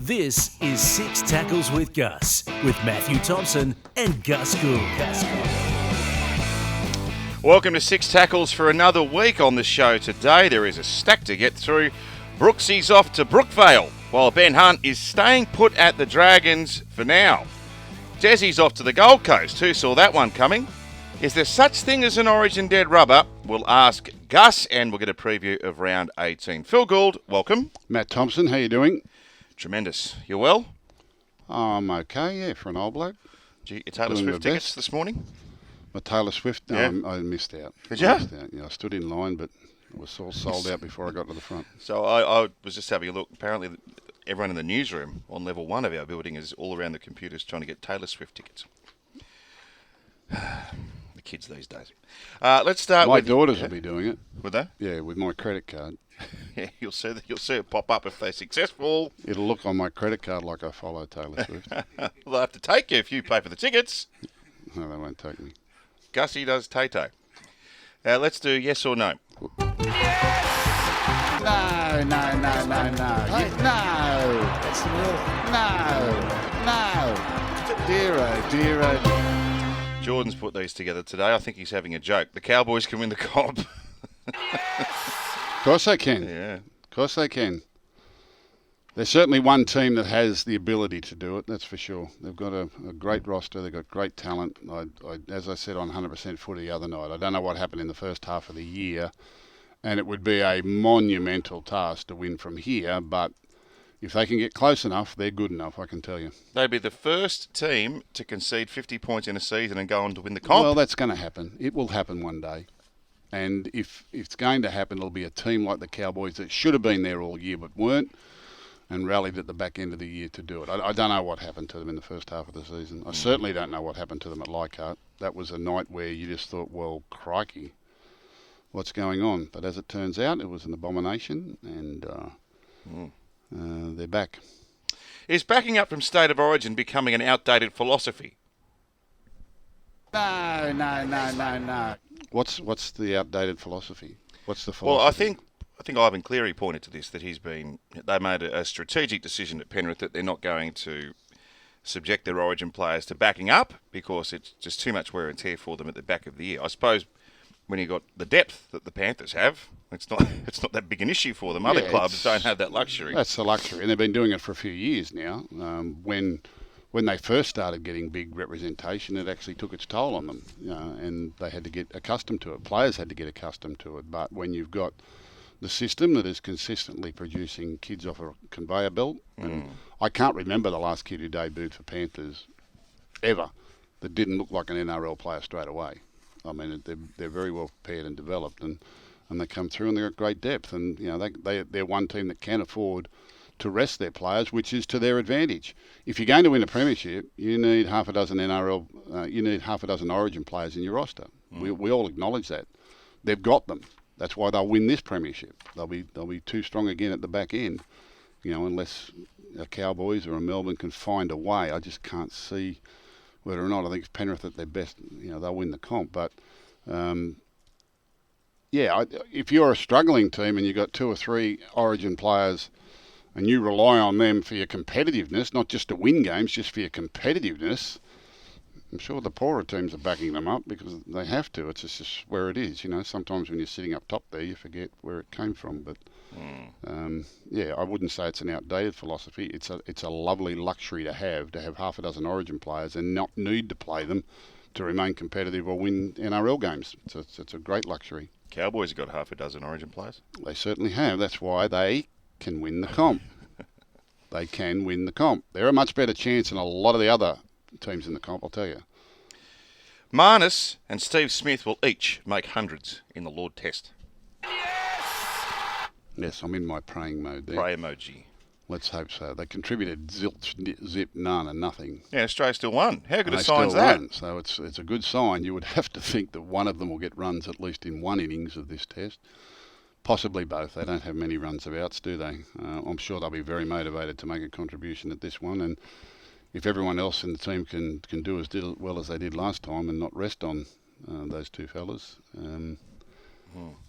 This is Six Tackles with Gus, with Matthew Thompson and Gus Gould. Welcome to Six Tackles for another week on the show today. There is a stack to get through. Brooksy's off to Brookvale, while Ben Hunt is staying put at the Dragons for now. Desi's off to the Gold Coast. Who saw that one coming? Is there such thing as an Origin dead rubber? We'll ask Gus, and we'll get a preview of round 18. Phil Gould, welcome. Matt Thompson, how you doing? Tremendous. You well? I'm okay, yeah, for an old bloke. Did you get your Taylor Swift tickets this morning? My Taylor Swift? No, Yeah. I missed out. Did you? I missed out. Yeah, I stood in line, but it was all sold out before I got to the front. So I was just having a look. Apparently, everyone in the newsroom on level 1 of our building is all around the computers trying to get Taylor Swift tickets. The kids these days. Let's start My with... daughters will be doing it. Would they? Yeah, with my credit card. Yeah, you'll see it pop up if they're successful. It'll look on my credit card like I follow Taylor Swift. They'll have to take you if you pay for the tickets. No, they won't take me. Gussie does Tay-Tay. Let's do yes or no. No. Hey. No. That's the rule. No. Dear, oh. Jordan's put these together today. I think he's having a joke. The Cowboys can win the comp. Of course they can. Yeah. Of course they can. There's certainly one team that has the ability to do it, that's for sure. They've got a great roster, they've got great talent. As I said on 100% footy the other night, I don't know what happened in the first half of the year, and it would be a monumental task to win from here, but if they can get close enough, they're good enough, I can tell you. They'd be the first team to concede 50 points in a season and go on to win the comp. Well, that's going to happen. It will happen one day. And if it's going to happen, it'll be a team like the Cowboys that should have been there all year but weren't, and rallied at the back end of the year to do it. I don't know what happened to them in the first half of the season. I certainly don't know what happened to them at Leichhardt. That was a night where you just thought, well, crikey, what's going on? But as it turns out, it was an abomination, and they're back. Is backing up from State of Origin becoming an outdated philosophy? No. What's the outdated philosophy? What's the philosophy? Well, I think Ivan Cleary pointed to this, that they made a strategic decision at Penrith that they're not going to subject their Origin players to backing up because it's just too much wear and tear for them at the back of the year. I suppose when you got the depth that the Panthers have, it's not that big an issue for them. Other clubs don't have that luxury. That's the luxury, and they've been doing it for a few years now. When they first started getting big representation, it actually took its toll on them, and they had to get accustomed to it. Players had to get accustomed to it. But when you've got the system that is consistently producing kids off a conveyor belt, and I can't remember the last kid who debuted for Panthers ever that didn't look like an NRL player straight away. I mean, they're very well prepared and developed, and they come through and they've got great depth. And they're one team that can afford to rest their players, which is to their advantage. If you're going to win a premiership, you need half a dozen Origin players in your roster. We all acknowledge that. They've got them. That's why they'll win this premiership. They'll be too strong again at the back end, unless a Cowboys or a Melbourne can find a way. I just can't see whether or not. I think it's Penrith at their best. They'll win the comp, but. If you're a struggling team and you've got 2 or 3 Origin players and you rely on them for your competitiveness, not just to win games, just for your competitiveness, I'm sure the poorer teams are backing them up because they have to. It's just where it is. Sometimes when you're sitting up top there, you forget where it came from. But I wouldn't say it's an outdated philosophy. It's a lovely luxury to have half a dozen Origin players and not need to play them to remain competitive or win NRL games. It's a great luxury. Cowboys have got half a dozen Origin players. They certainly have. That's why they can win the comp. They can win the comp. They're a much better chance than a lot of the other teams in the comp, I'll tell you. Marnus and Steve Smith will each make hundreds in the Lord Test. Yes, I'm in my praying mode there. Pray emoji. Let's hope so. They contributed zilch, zip, none and nothing. Yeah, Australia still won. How good a sign sign's that? Won. So it's a good sign. You would have to think that one of them will get runs at least in one innings of this test. Possibly both. They don't have many runs of outs, do they? I'm sure they'll be very motivated to make a contribution at this one. And if everyone else in the team can do as well as they did last time and not rest on those two fellas,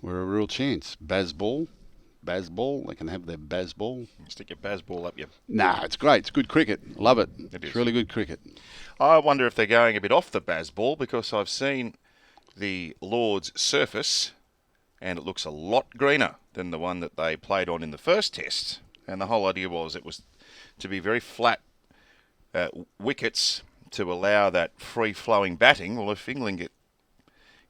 we're a real chance. Bazball, Bazball. They can have their Bazball. Stick your Bazball up your... Nah, it's great. It's good cricket. Love it. It is. It's really good cricket. I wonder if they're going a bit off the Bazball, because I've seen the Lord's surface and it looks a lot greener than the one that they played on in the first test. And the whole idea was it was to be very flat wickets to allow that free-flowing batting. Well, if England get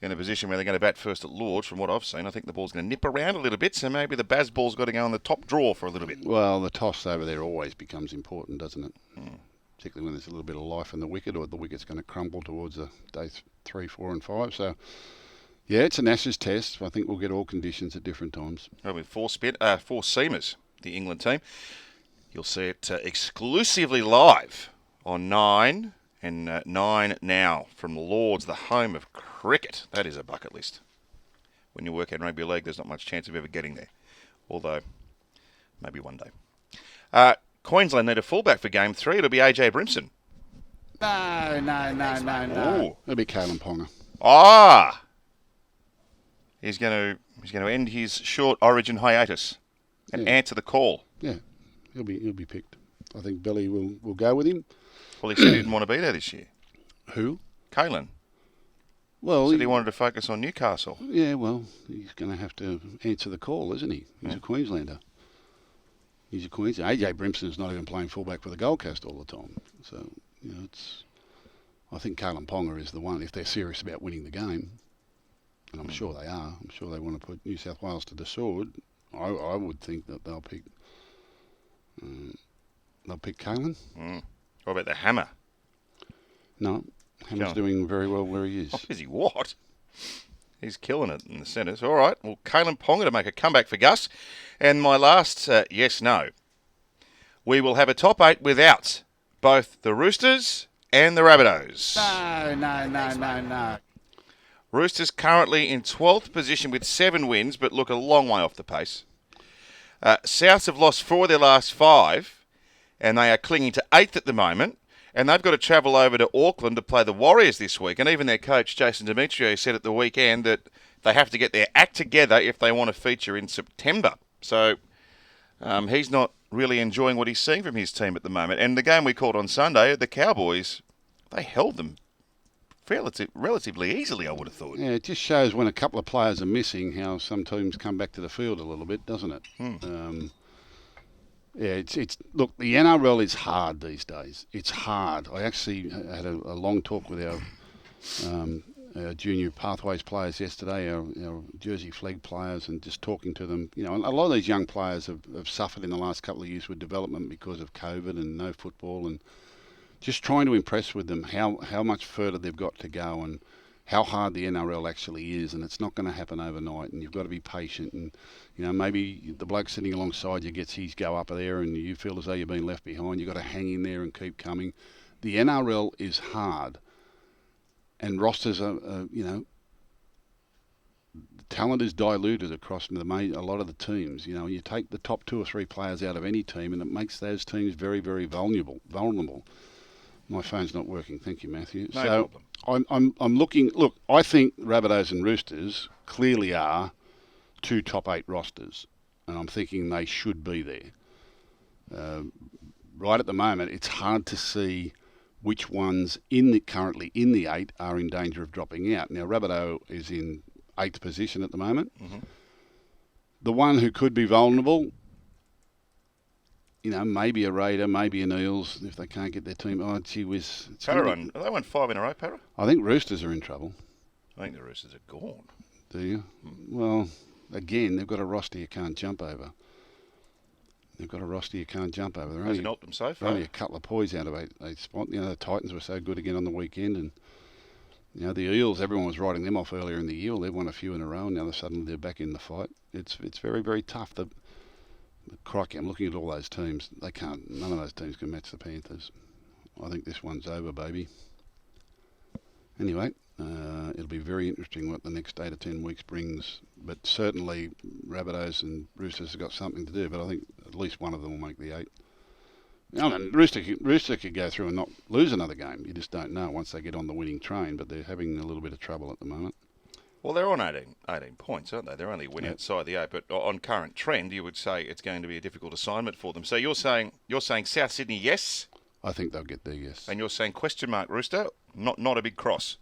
in a position where they're going to bat first at Lord's, from what I've seen, I think the ball's going to nip around a little bit, so maybe the Bazball's got to go on the top draw for a little bit. Well, the toss over there always becomes important, doesn't it? Particularly when there's a little bit of life in the wicket, or the wicket's going to crumble towards day 3, 4 and 5. So, yeah, it's an Ashes test. I think we'll get all conditions at different times. Well, with four seamers, the England team. You'll see it exclusively live on 9 and 9 now from Lord's, the home of cricket. That is a bucket list. When you work in rugby league, there's not much chance of ever getting there. Although, maybe one day. Queensland need a fullback for Game 3. It'll be AJ Brimson. No. It'll be Kalen Ponga. Ah! He's going to end his short Origin hiatus and answer the call. Yeah, he'll be picked. I think Billy will go with him. Well, he said he didn't want to be there this year. Who? Kalen. Well, Said he wanted to focus on Newcastle. Yeah, well, he's going to have to answer the call, isn't he? He's a Queenslander. AJ Brimson's not even playing fullback for the Gold Coast all the time. So, I think Kalen Ponga is the one, if they're serious about winning the game. And I'm sure they are. I'm sure they want to put New South Wales to the sword. I would think that they'll pick Kalen. What about the Hammer? No, Hammer's doing very well where he is. Oh, is he what? He's killing it in the centres. All right. Well, Kalen Ponga to make a comeback for Gus. And my last yes-no. We will have a top 8 without both the Roosters and the Rabbitohs. No. Roosters currently in 12th position with 7 wins, but look a long way off the pace. Souths have lost 4 of their last 5, and they are clinging to 8th at the moment. And they've got to travel over to Auckland to play the Warriors this week. And even their coach, Jason Demetrio, said at the weekend that they have to get their act together if they want to feature in September. So he's not really enjoying what he's seeing from his team at the moment. And the game we called on Sunday, the Cowboys, they held them relatively easily, I would have thought. Yeah, it just shows when a couple of players are missing how some teams come back to the field a little bit, doesn't it? Look, the NRL is hard these days. It's hard. I actually had a long talk with our junior pathways players yesterday, our Jersey flag players, and just talking to them. A lot of these young players have suffered in the last couple of years with development because of COVID and no football, and just trying to impress with them how much further they've got to go and how hard the NRL actually is, and it's not going to happen overnight, and you've got to be patient, and maybe the bloke sitting alongside you gets his go up there and you feel as though you've been left behind. You've got to hang in there and keep coming. The NRL is hard, and rosters are talent is diluted across a lot of the teams. You take the top 2 or 3 players out of any team and it makes those teams very, very vulnerable. My phone's not working. Thank you, Matthew. No problem. I'm looking. Look, I think Rabbitohs and Roosters clearly are 2 top 8 rosters, and I'm thinking they should be there. Right at the moment, it's hard to see which ones currently in the 8 are in danger of dropping out. Now, Rabbitoh is in 8th position at the moment. Mm-hmm. The one who could be vulnerable, maybe a Raider, maybe an Eels if they can't get their team. Oh, gee whiz. They won 5 in a row, Para? I think Roosters are in trouble. I think the Roosters are gone. Do you? Well, again, they've got a roster you can't jump over. They've got a roster you can't jump over. They're Hasn't helped them so far. Only a couple of poise out of 8 spot. The Titans were so good again on the weekend, and the Eels, everyone was writing them off earlier in the year. They've won a few in a row, and now suddenly they're back in the fight. It's very, very tough. Crikey, I'm looking at all those teams. None of those teams can match the Panthers. I think this one's over, baby. Anyway, it'll be very interesting what the next 8 or 10 weeks brings. But certainly, Rabbitohs and Roosters have got something to do. But I think at least one of them will make the 8. Rooster could go through and not lose another game. You just don't know once they get on the winning train. But they're having a little bit of trouble at the moment. Well, they're on 18 points, aren't they? They're only a win outside the 8, but on current trend, you would say it's going to be a difficult assignment for them. So you're saying South Sydney, yes? I think they'll get there, yes. And you're saying question mark Rooster, not a big cross?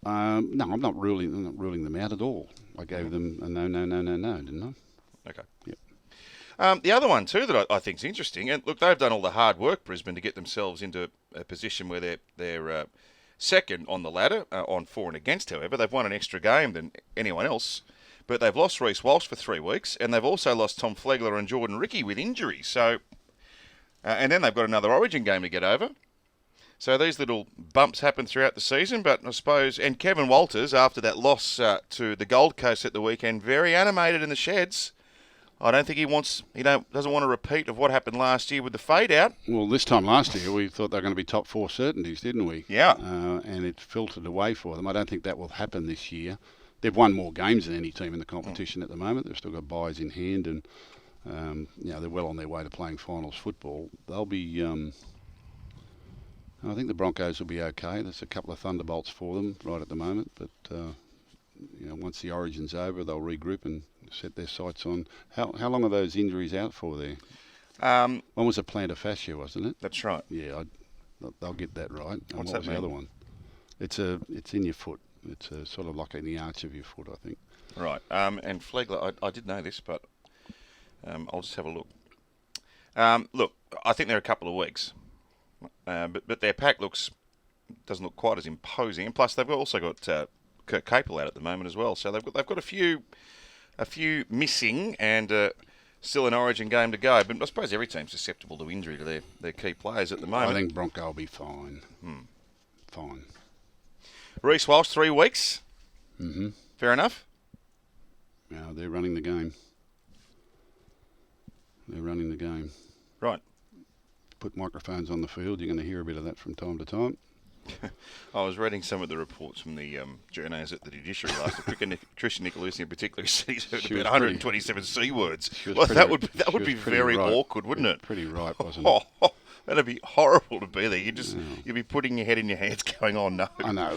No, I'm not ruling them out at all. I gave them a no, didn't I? Okay. Yep. The other one too that I think is interesting, and look, they've done all the hard work, Brisbane, to get themselves into a position where they're second on the ladder on for and against. However, they've won an extra game than anyone else, but they've lost Reece Walsh for 3 weeks, and they've also lost Tom Flegler and Jordan Ricky with injuries. So, and then they've got another Origin game to get over. So these little bumps happen throughout the season, but I suppose, and Kevin Walters, after that loss to the Gold Coast at the weekend, very animated in the sheds. I don't think doesn't want a repeat of what happened last year with the fade out. Well, this time last year, we thought they were going to be top 4 certainties, didn't we? Yeah. And it filtered away for them. I don't think that will happen this year. They've won more games than any team in the competition at the moment. They've still got buys in hand, and they're well on their way to playing finals football. They'll be... I think the Broncos will be okay. There's a couple of thunderbolts for them right at the moment, but once the Origin's over, they'll regroup and set their sights on. How long are those injuries out for there? One was a plantar fascia, wasn't it? That's right. Yeah, they'll get that right. And What's what that was mean? the other one? It's in your foot. It's sort of like in the arch of your foot, I think. Right. And Flegler, I did know this, but I'll just have a look. Look, I think they're a couple of weeks. But their pack doesn't look quite as imposing, and plus they've also got Kurt Capel out at the moment as well. So they've got a few missing and still an Origin game to go. But I suppose every team's susceptible to injury to their key players at the moment. I think Bronco will be fine. Fine. Reece Walsh, 3 weeks. Mm-hmm. Fair enough. Yeah, they're running the game. Right. Put microphones on the field, you're going to hear a bit of that from time to time. I was reading some of the reports from the journos at the judiciary last week. Tricia Nicolosi in particular said he's heard about 127 C words. Well, that would be very ripe. awkward, wouldn't it? Pretty ripe, wasn't it? That'd be horrible to be there. You'd be putting your head in your hands going, oh no. I know.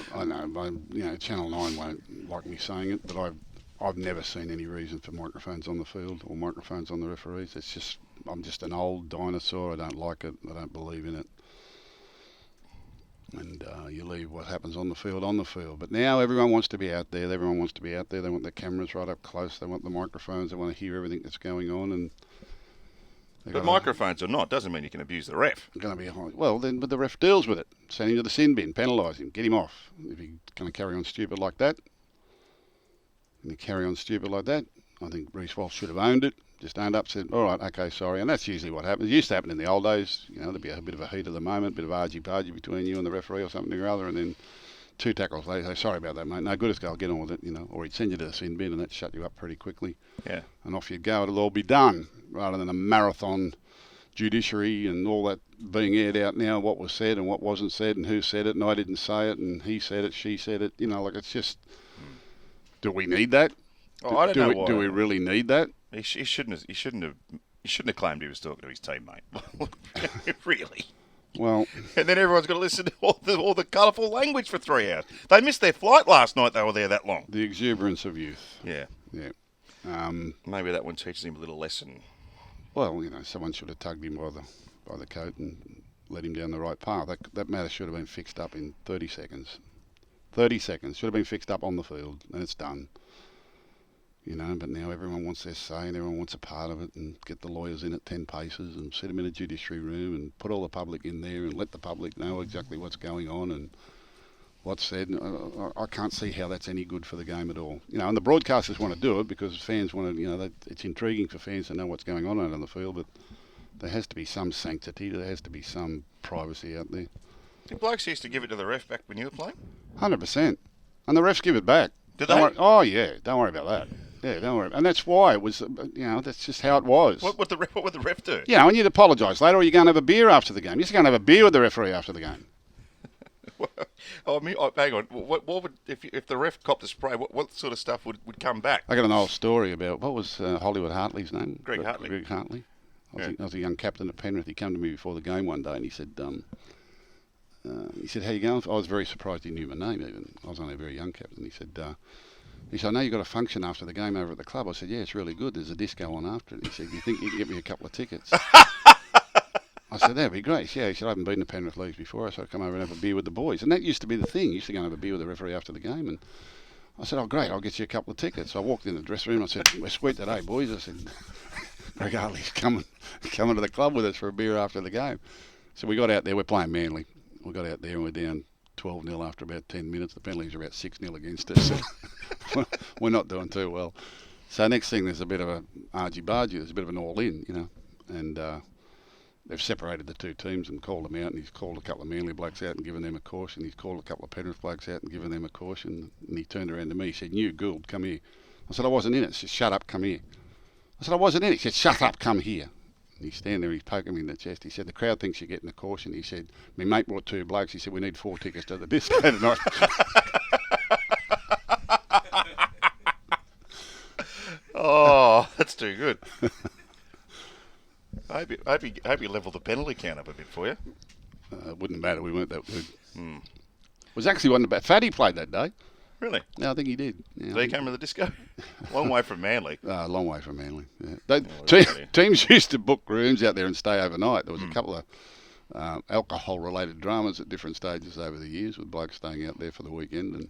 Channel 9 won't like me saying it, but I've never seen any reason for microphones on the field or microphones on the referees. It's just, I'm just an old dinosaur. I don't like it. I don't believe in it. And you leave what happens on the field. But now everyone wants to be out there. They want the cameras right up close. They want the microphones. They want to hear everything that's going on. And but microphones or not doesn't mean you can abuse the ref. Going to be but the ref deals with it. Send him to the sin bin. Penalise him. Get him off. If he's going to carry on stupid like that, I think Reece Walsh should have owned it. Just owned up, said, all right, okay, sorry. And that's usually what happens. It used to happen in the old days. There'd be a bit of a heat of the moment, a bit of argy-bargy between you and the referee or something or other, and then 2 tackles later, say, sorry about that, mate. No good, as go, get on with it, Or he'd send you to the sin bin, and that'd shut you up pretty quickly. Yeah. And off you'd go. It'll all be done, rather than a marathon judiciary and all that being aired out now, what was said and what wasn't said and who said it, and I didn't say it, and he said it, she said it. It's just, do we need that? Oh, I don't know why. Do we really need that? He shouldn't have claimed he was talking to his teammate. Really. Well, and then everyone's got to listen to all the colourful language for 3 hours. They missed their flight last night. They were there that long. The exuberance of youth. Yeah. Maybe that one teaches him a little lesson. Well, someone should have tugged him by the coat and led him down the right path. That matter should have been fixed up in 30 seconds. 30 seconds. Should have been fixed up on the field, and it's done. But now everyone wants their say and everyone wants a part of it, and get the lawyers in at 10 paces and sit them in a judiciary room and put all the public in there and let the public know exactly what's going on and what's said. I can't see how that's any good for the game at all. And the broadcasters want to do it because fans want to, it's intriguing for fans to know what's going on out on the field, but there has to be some sanctity, there has to be some privacy out there. Did blokes used to give it to the ref back when you were playing? 100%. And the refs give it back. Did they? Oh, yeah. Don't worry about that. Yeah, don't worry. And that's why it was, that's just how it was. What would the ref do? And you'd apologise later, or you go and have a beer after the game. You just go and have a beer with the referee after the game. Hang on. What would if the ref copped a spray? What sort of stuff would come back? I got an old story about what was Hollywood Hartley's name? Greg Hartley. I was a young captain at Penrith. He came to me before the game one day and he said, "How you going?" I was very surprised he knew my name. Even I was only a very young captain. He said, He said, I know you've got a function after the game over at the club. I said, yeah, it's really good. There's a disco on after it. He said, you think you can get me a couple of tickets? I said, that'd be great. Yeah, he said, I haven't been to Penrith Leagues before, so I'd come over and have a beer with the boys. And that used to be the thing. You used to go and have a beer with the referee after the game. And I said, oh, great, I'll get you a couple of tickets. So I walked in the dressing room. I said, we're sweet today, boys. I said, Greg Hartley's coming to the club with us for a beer after the game. So we got out there. We're playing Manly. We got out there and we're down 12-0 after about 10 minutes. The penalties are about 6-0 against us. So we're not doing too well. So next thing, there's a bit of a argy-bargy. There's a bit of an all-in, and they've separated the two teams and called them out, and he's called a couple of Manly blokes out and given them a caution. He's called a couple of Penrith blokes out and given them a caution. And he turned around to me. He said, you, Gould, come here. I said, I wasn't in it. He said, shut up, come here. I said, I wasn't in it. He said, shut up, come here. And he's standing there, he's poking me in the chest. He said, the crowd thinks you're getting a caution. He said, my mate brought 2 blokes. He said, we need 4 tickets to the disco tonight. Oh, that's too good. I hope you level the penalty count up a bit for you. It wouldn't matter. We weren't that good. It was actually wasn't bad. Fatty played that day. Really? No, I think he did. Yeah, So he came to the disco? Long way from Manly. A long way from Manly. Yeah. Teams used to book rooms out there and stay overnight. There was a couple of alcohol-related dramas at different stages over the years with blokes staying out there for the weekend and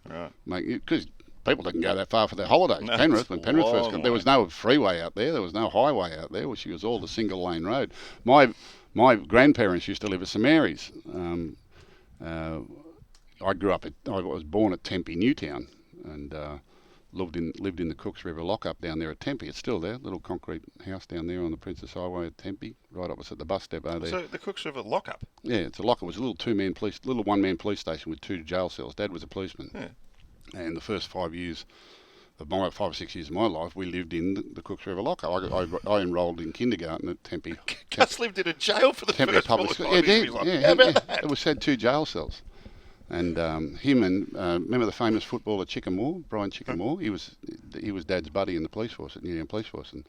because people didn't go that far for their holidays. No, When Penrith first came, there was no freeway out there. There was no highway out there, which was all the single-lane road. My grandparents used to live at St Mary's. I was born at Tempe, Newtown, and lived in the Cooks River lockup down there at Tempe. It's still there, little concrete house down there on the Princess Highway at Tempe, right opposite the bus depot there. So the Cooks River lockup? Yeah, it's a lockup. It was a little one-man police station with 2 jail cells. Dad was a policeman. Yeah. And the first 5 or 6 years of my life, we lived in the Cooks River lockup. I enrolled in kindergarten at Tempe. Gus lived in a jail for the Tempe first public 4 school. or 5 years of his life. How about that? It was had 2 jail cells. And him and remember the famous footballer Chickamore, Brian Chickamore? He was Dad's buddy in the police force at Newtown Police Force, and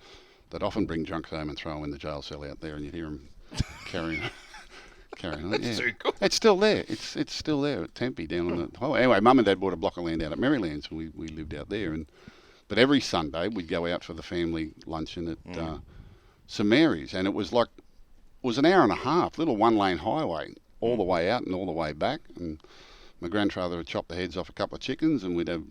they'd often bring drunks home and throw him in the jail cell out there, and you'd hear him carrying on. That's too cool. It's still there. It's still there at Tempe down on the highway. Anyway, Mum and Dad bought a block of land out at Marylands, and we lived out there. But every Sunday we'd go out for the family luncheon at St Mary's, and it was an hour and a half, little one-lane highway, all the way out and all the way back. And my grandfather would chop the heads off a couple of chickens, and we'd have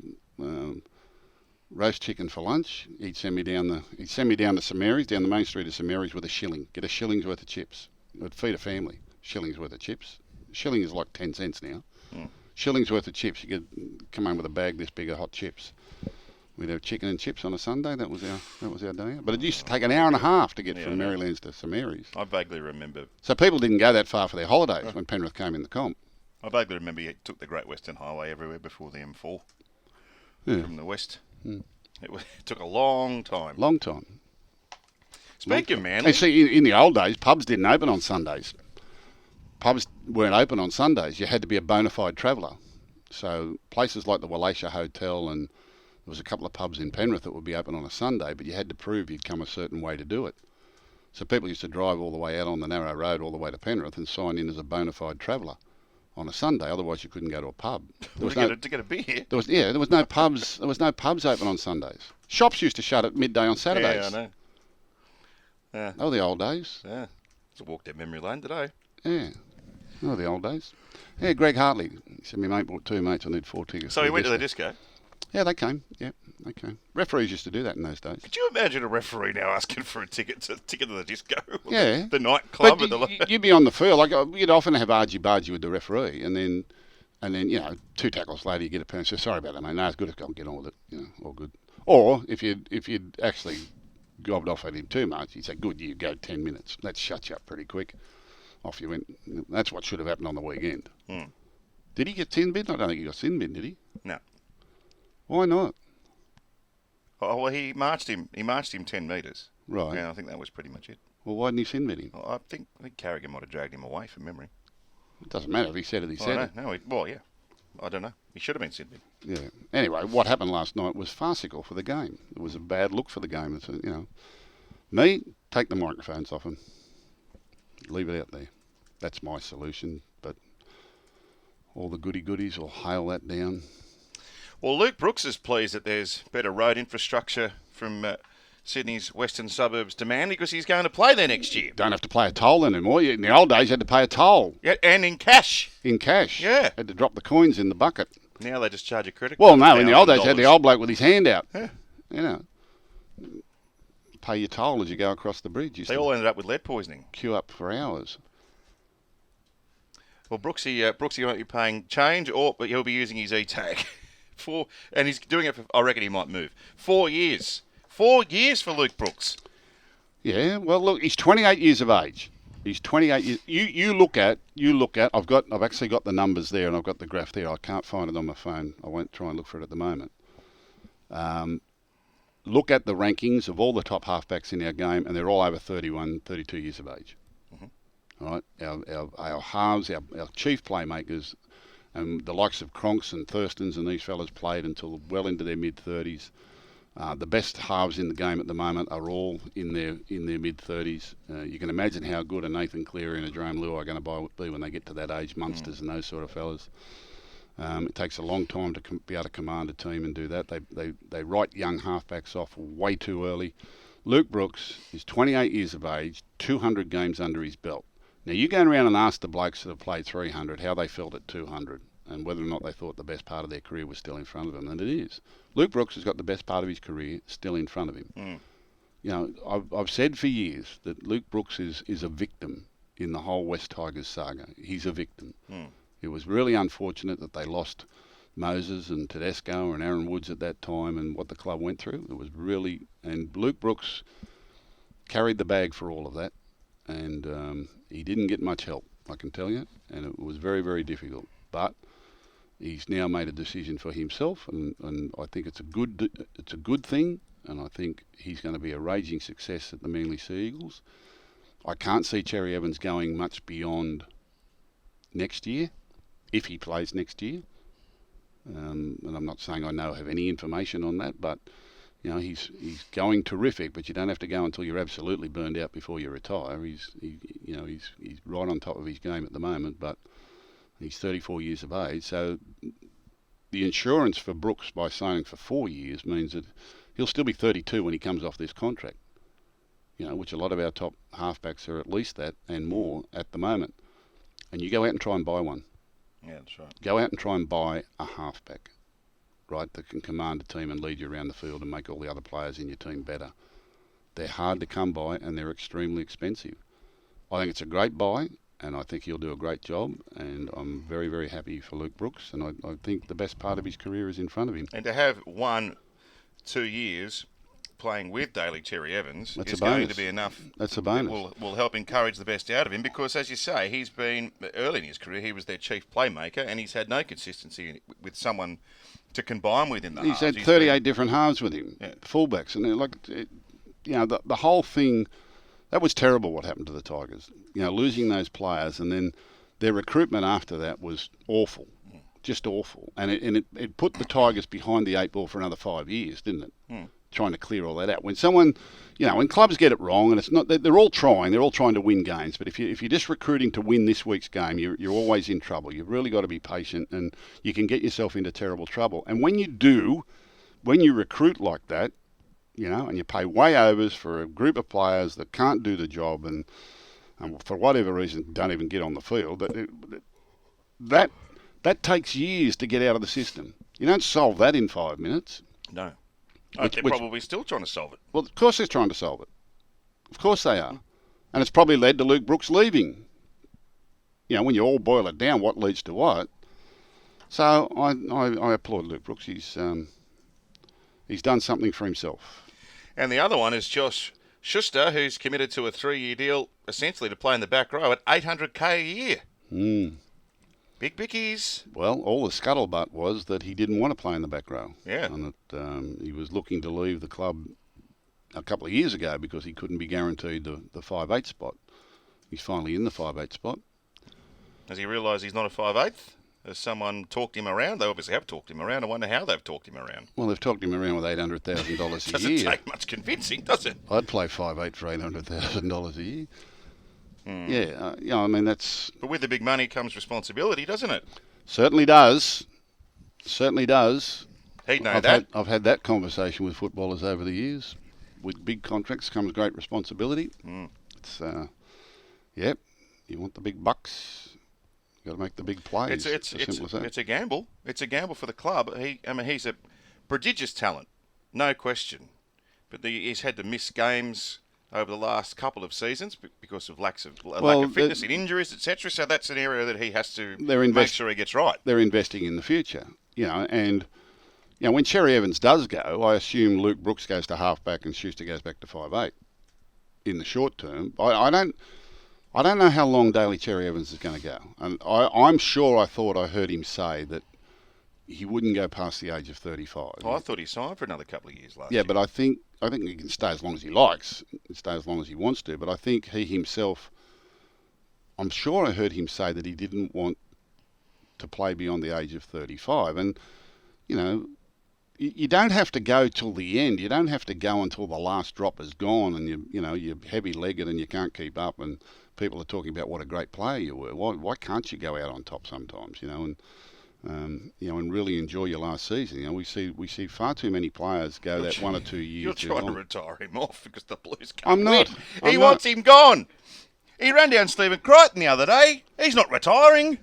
roast chicken for lunch. He'd send me down to St Mary's, down the main street of St Mary's with a shilling. Get a shilling's worth of chips. It would feed a family. Shilling's worth of chips. Shilling is like 10 cents now. Shilling's worth of chips. You could come home with a bag this big of hot chips. We'd have chicken and chips on a Sunday. That was our day out. But it used to take an hour and a half to get from Marylands to St Mary's. I vaguely remember. So people didn't go that far for their holidays when Penrith came in the comp. I vaguely remember you took the Great Western Highway everywhere before the M4 from the west. It took a long time. Long time. Speaking of Manly... And see, in the old days, pubs didn't open on Sundays. Pubs weren't open on Sundays. You had to be a bona fide traveller. So places like the Wallacia Hotel, and there was a couple of pubs in Penrith that would be open on a Sunday, but you had to prove you'd come a certain way to do it. So people used to drive all the way out on the narrow road all the way to Penrith and sign in as a bona fide traveller on a Sunday. Otherwise, you couldn't go to a pub. To get a beer. There was no pubs. There was no pubs open on Sundays. Shops used to shut at midday on Saturdays. Yeah, I know. Yeah. Oh, the old days. Yeah. It's a walk down memory lane today. Yeah. Oh, the old days. Yeah, Greg Hartley. He said, my mate bought 2 mates. I need 4 tickets. So he went to the disco? Yeah, they came. Yeah, they came. Referees used to do that in those days. Could you imagine a referee now asking for a ticket to the disco? Yeah. The nightclub. But you'd be on the field. Like, you'd often have argy-bargy with the referee, and then 2 tackles later you get a penalty. So sorry about that, mate. No, it's good. I'll get on with it. All good. Or if you'd actually gobbed off at him too much, he'd say, good, you go 10 minutes. That shuts you up pretty quick. Off you went. That's what should have happened on the weekend. Did he get sin bin? I don't think he got sin bin, did he? No. Why not? Oh, well, he marched him 10 metres. Right. Yeah, I think that was pretty much it. Well, why didn't he sin bin him? Well, I think Carrigan might have dragged him away from memory. It doesn't matter if he said it, he said it. No, yeah. I don't know. He should have been sin bin. Yeah. Anyway, what happened last night was farcical for the game. It was a bad look for the game. It's me, take the microphones off him. Leave it out there. That's my solution. But all the goodies will hail that down. Well, Luke Brooks is pleased that there's better road infrastructure from Sydney's western suburbs to Manly because he's going to play there next year. Don't have to pay a toll anymore. In the old days, you had to pay a toll. Yeah, and in cash. In cash. Yeah. Had to drop the coins in the bucket. Now they just charge a credit Well, card. no, in the old days, you had the old bloke with his hand out. Yeah. You know, pay your toll as you go across the bridge. They all ended up with lead poisoning. Queue up for hours. Well, Brooksy won't be paying change, but he'll be using his e-tag. And he's doing it for, I reckon he might move. 4 years. 4 years for Luke Brooks. Yeah, well, look, he's 28 years of age. He's 28 years. You look at. I've actually got the numbers there, and I've got the graph there. I can't find it on my phone. I won't try and look for it at the moment. Look at the rankings of all the top halfbacks in our game, and they're all over 31, 32 years of age. Mm-hmm. All right, our halves, our chief playmakers, and the likes of Cronks and Thurstons and these fellas played until well into their mid-30s. The best halves in the game at the moment are all in their mid-30s. You can imagine how good a Nathan Cleary and a Jerome Luai are going to be when they get to that age, Munsters and those sort of fellas. It takes a long time to be able to command a team and do that. They write young halfbacks off way too early. Luke Brooks is 28 years of age, 200 games under his belt. Now, you go around and ask the blokes that have played 300 how they felt at 200 and whether or not they thought the best part of their career was still in front of them, and it is. Luke Brooks has got the best part of his career still in front of him. You know, I've said for years that Luke Brooks is a victim in the whole West Tigers saga. He's a victim. It was really unfortunate that they lost Moses and Tedesco and Aaron Woods at that time and what the club went through. It was really... And Luke Brooks carried the bag for all of that. And he didn't get much help, I can tell you, and it was very, very difficult. But he's now made a decision for himself, and I think it's a good thing, and I think he's going to be a raging success at the Manly Sea Eagles. I can't see Cherry Evans going much beyond next year, if he plays next year. And I'm not saying I have any information on that, but you know, he's going terrific, but you don't have to go until you're absolutely burned out before you retire. He's right on top of his game at the moment, but he's 34 years of age. So the insurance for Brooks by signing for 4 years means that he'll still be 32 when he comes off this contract. You know, which a lot of our top halfbacks are at least that and more at the moment. And you go out and try and buy one. Yeah, that's right. Go out and try and buy a halfback, right, that can command a team and lead you around the field and make all the other players in your team better. They're hard to come by and they're extremely expensive. I think it's a great buy, and I think he'll do a great job, and I'm very, very happy for Luke Brooks, and I think the best part of his career is in front of him. And to have 1-2 years playing with Daly Cherry Evans That's is a bonus. going to be enough. That's a bonus. Will help encourage the best out of him because, as you say, he's been, early in his career, he was their chief playmaker, and he's had no consistency with someone to combine with in the He's halves. had 38 different halves with him, Yeah. fullbacks, and the whole thing, that was terrible what happened to the Tigers. You know, losing those players, and then their recruitment after that was awful, just awful, and it put the Tigers behind the 8 ball for another 5 years, didn't it? Trying to clear all that out. When someone, when clubs get it wrong, and it's not, they're all trying to win games, but if you're just recruiting to win this week's game, you're always in trouble. You've really got to be patient, and you can get yourself into terrible trouble. And when you recruit like that, and you pay way overs for a group of players that can't do the job and for whatever reason don't even get on the field, that takes years to get out of the system. You don't solve that in 5 minutes. No. They're probably still trying to solve it. Well, of course they're trying to solve it. Of course they are. And it's probably led to Luke Brooks leaving. When you all boil it down, what leads to what. So I applaud Luke Brooks. He's done something for himself. And the other one is Josh Schuster, who's committed to a 3-year deal, essentially to play in the back row at $800K a year. Big bickies. Well, all the scuttlebutt was that he didn't want to play in the back row. Yeah. And that he was looking to leave the club a couple of years ago because he couldn't be guaranteed the 5'8" spot. He's finally in the 5'8" spot. Has he realised he's not a 5'8"? Has someone talked him around? They obviously have talked him around. I wonder how they've talked him around. Well, they've talked him around with $800,000 a year. Doesn't take much convincing, does it? I'd play 5'8" for $800,000 a year. Yeah, I mean, that's... But with the big money comes responsibility, doesn't it? Certainly does. Certainly does. He'd know that. I've had that conversation with footballers over the years. With big contracts comes great responsibility. It's you want the big bucks. You got to make the big plays. It's a gamble. It's a gamble for the club. He's a prodigious talent, no question. But he's had to miss games over the last couple of seasons because of lack of fitness and injuries, etc. So that's an area that he has to make sure he gets right. They're investing in the future, and when Cherry Evans does go, I assume Luke Brooks goes to halfback and Schuster goes back to 5'8". In the short term, I don't know how long Daly Cherry Evans is going to go, and I'm sure I thought I heard him say that he wouldn't go past the age of 35. Oh, I thought he signed for another couple of years last year. Yeah, but I think he can stay as long as he likes, stay as long as he wants to. But I think he himself, I'm sure I heard him say that he didn't want to play beyond the age of 35. And, you don't have to go till the end. You don't have to go until the last drop is gone and you're heavy-legged and you can't keep up and people are talking about what a great player you were. Why can't you go out on top sometimes, and really enjoy your last season? We see far too many players go that 1 or 2 years. You're too trying long. to retire him off because the Blues can't I'm not. win. He wants him gone. He ran down Stephen Crichton the other day. He's not retiring.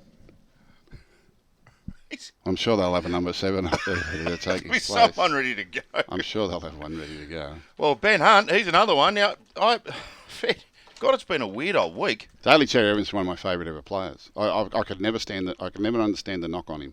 I'm sure they'll have a number 7 up there to take his place. Someone ready to go. I'm sure they'll have one ready to go. Well, Ben Hunt, he's another one. Now, God, it's been a weird old week. Daly Cherry Evans is one of my favourite ever players. I could never understand the knock on him.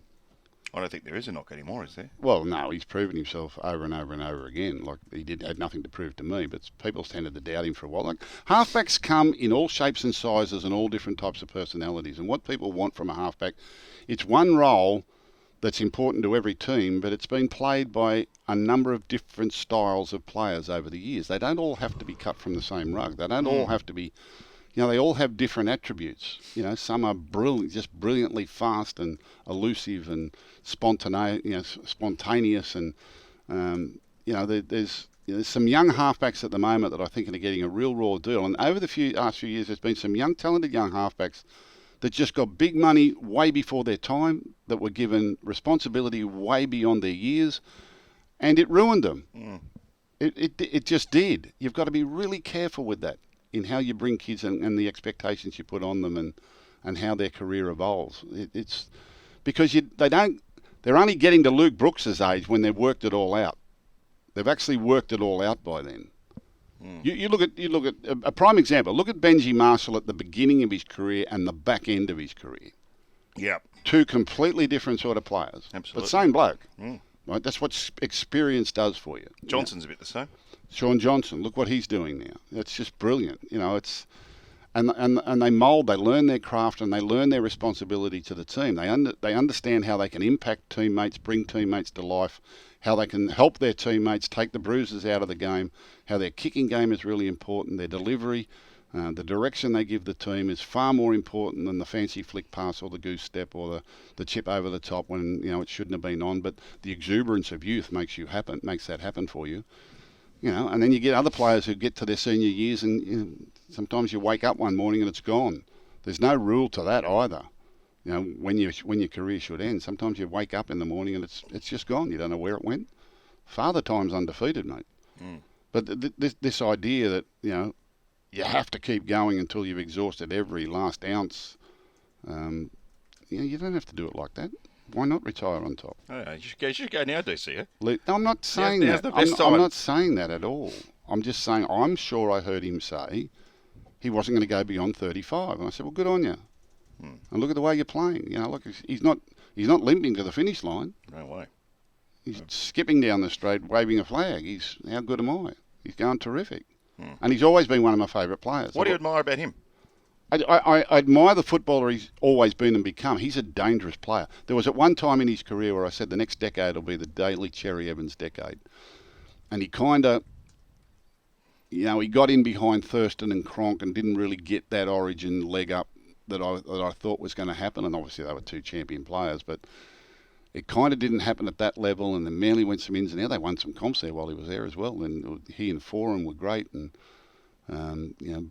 I don't think there is a knock anymore, is there? Well, no, he's proven himself over and over and over again. Like he had nothing to prove to me, but people tended to doubt him for a while. Like halfbacks come in all shapes and sizes and all different types of personalities. And what people want from a halfback, it's one role that's important to every team, but it's been played by a number of different styles of players over the years. They don't all have to be cut from the same rug. They don't all have to be. They all have different attributes. Some are just brilliantly fast and elusive and spontaneous, and there's some young halfbacks at the moment that I think are getting a real raw deal. And over the last few years, there's been some talented young halfbacks that just got big money way before their time, that were given responsibility way beyond their years, and it ruined them. It just did. You've got to be really careful with that, in how you bring kids and the expectations you put on them and how their career evolves. It's because they're only getting to Luke Brooks's age when they've worked it all out. They've actually worked it all out by then. You look at a prime example. Look at Benji Marshall at the beginning of his career and the back end of his career. Yep. 2 completely different sort of players. Absolutely. But same bloke. Right? That's what experience does for you. Johnson's a bit the same. Sean Johnson, look what he's doing now. It's just brilliant. And they mould, they learn their craft, and they learn their responsibility to the team. They understand how they can impact teammates, bring teammates to life, how they can help their teammates take the bruises out of the game, how their kicking game is really important, their delivery, the direction they give the team is far more important than the fancy flick pass or the goose step or the chip over the top when it shouldn't have been on. But the exuberance of youth makes that happen for you. And then you get other players who get to their senior years and sometimes you wake up one morning and it's gone. There's no rule to that either. When your career should end. Sometimes you wake up in the morning and it's just gone. You don't know where it went. Father Time's undefeated, mate. But this idea that you have to keep going until you've exhausted every last ounce. You don't have to do it like that. Why not retire on top? Oh, you should go now, DC. No, I'm not saying that. I'm not saying that at all. I'm just saying I'm sure I heard him say he wasn't going to go beyond 35. And I said, well, good on you. And look at the way you're playing. Look, he's not limping to the finish line. No way. He's skipping down the straight, waving a flag. How good am I? He's going terrific. And he's always been one of my favourite players. What do you admire about him? I admire the footballer he's always been and become. He's a dangerous player. There was at one time in his career where I said the next decade will be the Daly Cherry Evans decade. And he kind of, he got in behind Thurston and Cronk and didn't really get that origin leg up that I thought was going to happen. And obviously they were 2 champion players, but it kind of didn't happen at that level. And then Manly went some ins and outs. They won some comps there while he was there as well. And he and Foran were great. And,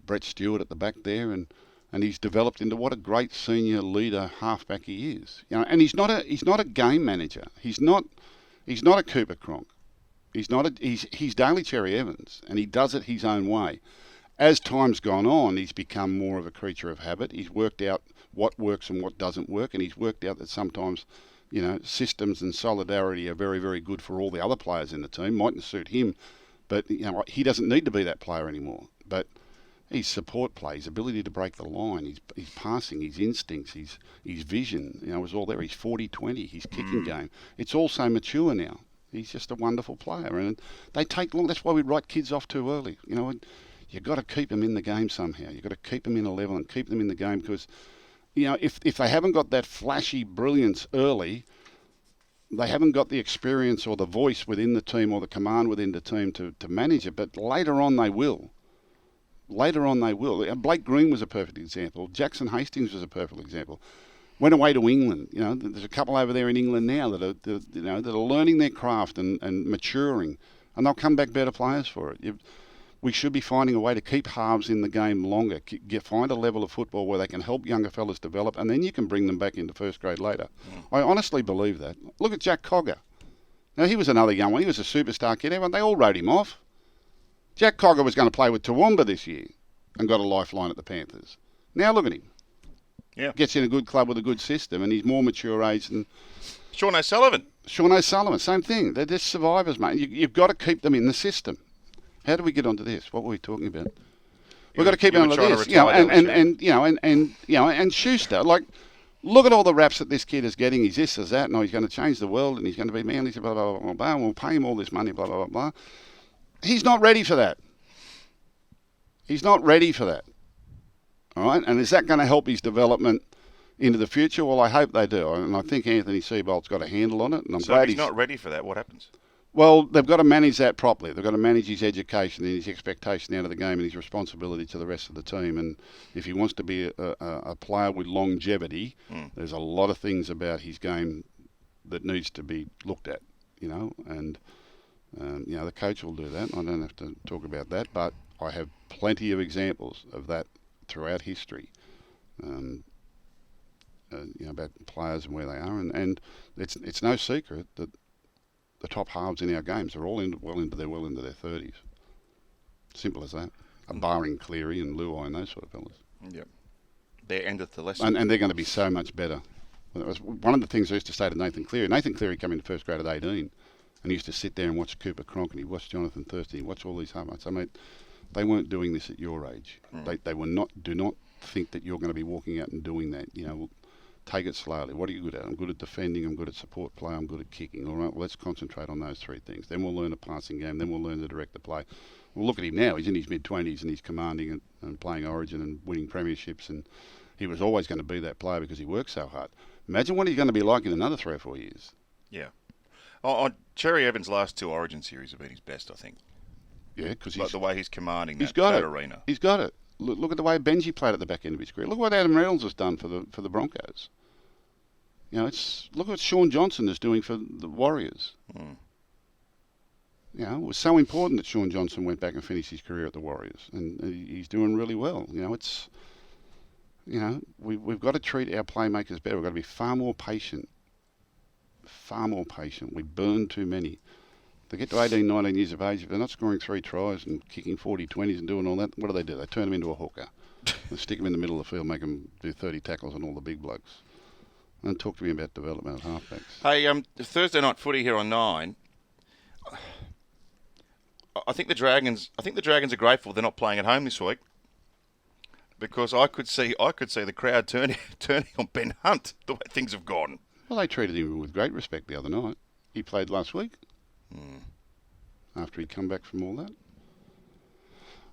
Brett Stewart at the back there. And he's developed into what a great senior leader halfback he is. And he's not a game manager. He's not He's not a Cooper Cronk. He's Daly Cherry Evans, and he does it his own way. As time's gone on, he's become more of a creature of habit. He's worked out what works and what doesn't work, and he's worked out that sometimes, systems and solidarity are very, very good for all the other players in the team. Mightn't suit him, but he doesn't need to be that player anymore. But his support play, his ability to break the line, his passing, his instincts, his vision, was all there. His 40-20, his kicking game. It's all so mature now. He's just a wonderful player, and they take long. That's why we write kids off too early. You've got to keep them in the game somehow. You've got to keep them in a level and keep them in the game because, if they haven't got that flashy brilliance early, they haven't got the experience or the voice within the team or the command within the team to manage it. But later on they will. Blake Green was a perfect example. Jackson Hastings was a perfect example. Went away to England. There's a couple over there in England now that are learning their craft and maturing, and they'll come back better players for it. We should be finding a way to keep halves in the game longer. Find a level of football where they can help younger fellas develop, and then you can bring them back into first grade later. I honestly believe that. Look at Jack Cogger. Now he was another young one. He was a superstar kid. They all wrote him off. Jack Cogger was going to play with Toowoomba this year and got a lifeline at the Panthers. Now look at him. Yeah. Gets in a good club with a good system, and he's more mature age than Sean O'Sullivan. Same thing. They're just survivors, mate. You've got to keep them in the system. How do we get onto this? What were we talking about? We've got to keep on to this. And Schuster, look at all the raps that this kid is getting. He's this, he's that, and he's going to change the world, and he's going to be Manly, blah, blah, blah, blah, blah, and we'll pay him all this money, blah, blah, blah, blah. He's not ready for that. All right? And is that going to help his development into the future? Well, I hope they do. And I think Anthony Seibolt's got a handle on it. And I'm glad if he's not ready for that, what happens? Well, they've got to manage that properly. They've got to manage his education and his expectation out of the game and his responsibility to the rest of the team. And if he wants to be a player with longevity, there's a lot of things about his game that needs to be looked at, and the coach will do that. I don't have to talk about that, but I have plenty of examples of that throughout history, about players and where they are, and it's no secret that the top halves in our games are all well into their 30s. Simple as that. Barring Cleary and Luai and those sort of fellas. Yep. They're endeth the lesson. And they're going to be so much better. It was one of the things I used to say to Nathan Cleary. Nathan Cleary came into first grade at 18, and he used to sit there and watch Cooper Cronk, and he watched Jonathan Thurston, he watched all these halfbacks. I mean, they weren't doing this at your age. They were not. Do not think that you're going to be walking out and doing that. Take it slowly. What are you good at? I'm good at defending. I'm good at support play. I'm good at kicking. All right, well, let's concentrate on those three things. Then we'll learn a passing game. Then we'll learn to direct the play. Well, look at him now. He's in his mid-20s and he's commanding and playing Origin and winning premierships. And he was always going to be that player because he worked so hard. Imagine what he's going to be like in another 3 or 4 years. Yeah. Cherry Evans' last 2 Origin series have been his best, I think. Yeah, because the way he's commanding that arena. He's got it. Look at the way Benji played at the back end of his career. Look what Adam Reynolds has done for the Broncos. Look what Sean Johnson is doing for the Warriors. It was so important that Sean Johnson went back and finished his career at the Warriors, and he's doing really well. We've got to treat our playmakers better. We've got to be far more patient. We burn too many. They get to 18, 19 years of age, if they're not scoring 3 tries and kicking 40-20s and doing all that, what do? They turn them into a hooker. They stick them in the middle of the field, make them do 30 tackles on all the big blokes. And talk to me about development at halfbacks. Hey, Thursday night footy here on 9. I think the Dragons are grateful they're not playing at home this week, because I could see the crowd turning on Ben Hunt the way things have gone. Well, they treated him with great respect the other night. He played last week. After he'd come back from all that.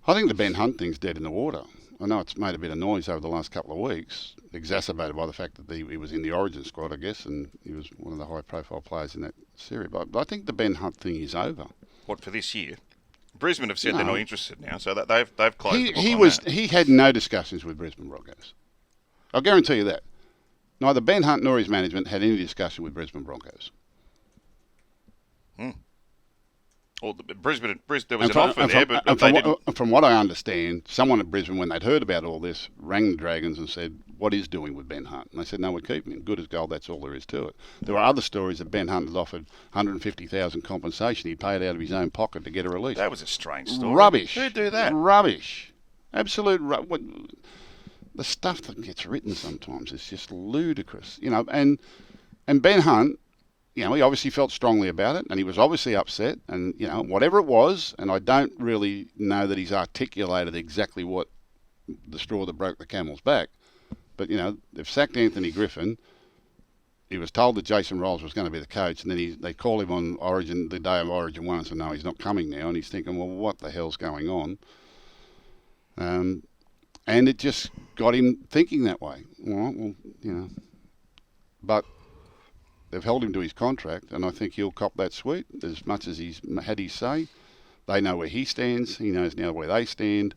I think the Ben Hunt thing's dead in the water. I know it's made a bit of noise over the last couple of weeks, exacerbated by the fact that he was in the Origin squad, I guess, and he was one of the high-profile players in that series. But I think the Ben Hunt thing is over. What, for this year? Brisbane have said they're not interested now, so that they've closed the book on that. He had no discussions with Brisbane Broncos. I'll guarantee you that. Neither Ben Hunt nor his management had any discussion with Brisbane Broncos. Or Brisbane, there was an offer there, but they didn't. From what I understand, someone at Brisbane, when they'd heard about all this, rang the Dragons and said, "What is doing with Ben Hunt?" And they said, "No, we're keeping him. Good as gold. That's all there is to it." There were other stories that Ben Hunt had offered 150,000 compensation. He paid out of his own pocket to get a release. That was a strange story. Rubbish. Who'd do that? Rubbish. Absolute the stuff that gets written sometimes is just ludicrous, And Ben Hunt, he obviously felt strongly about it, and he was obviously upset, and whatever it was, and I don't really know that he's articulated exactly what the straw that broke the camel's back, but they've sacked Anthony Griffin. He was told that Jason Rolls was going to be the coach, and then they call him on Origin the day of Origin 1 and said, no, he's not coming now, and he's thinking, well, what the hell's going on? And it just got him thinking that way. Well, but they've held him to his contract, and I think he'll cop that sweep as much as he's had his say. They know where he stands. He knows now where they stand.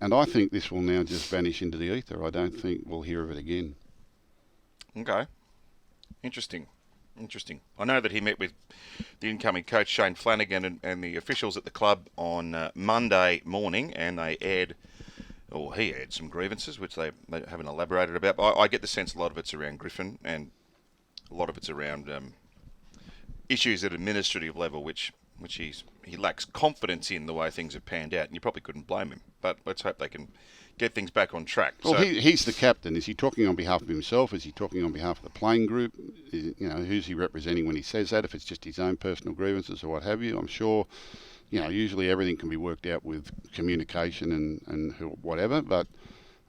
And I think this will now just vanish into the ether. I don't think we'll hear of it again. Okay. Interesting. I know that he met with the incoming coach, Shane Flanagan, and the officials at the club on Monday morning, and he aired some grievances, which they haven't elaborated about. But I get the sense a lot of it's around Griffin, and a lot of it's around issues at administrative level, which he lacks confidence in the way things have panned out, and you probably couldn't blame him. But let's hope they can get things back on track. Well, he's the captain. Is he talking on behalf of himself? Is he talking on behalf of the playing group? Who's he representing when he says that? If it's just his own personal grievances or what have you, I'm sure. Usually everything can be worked out with communication and whatever. But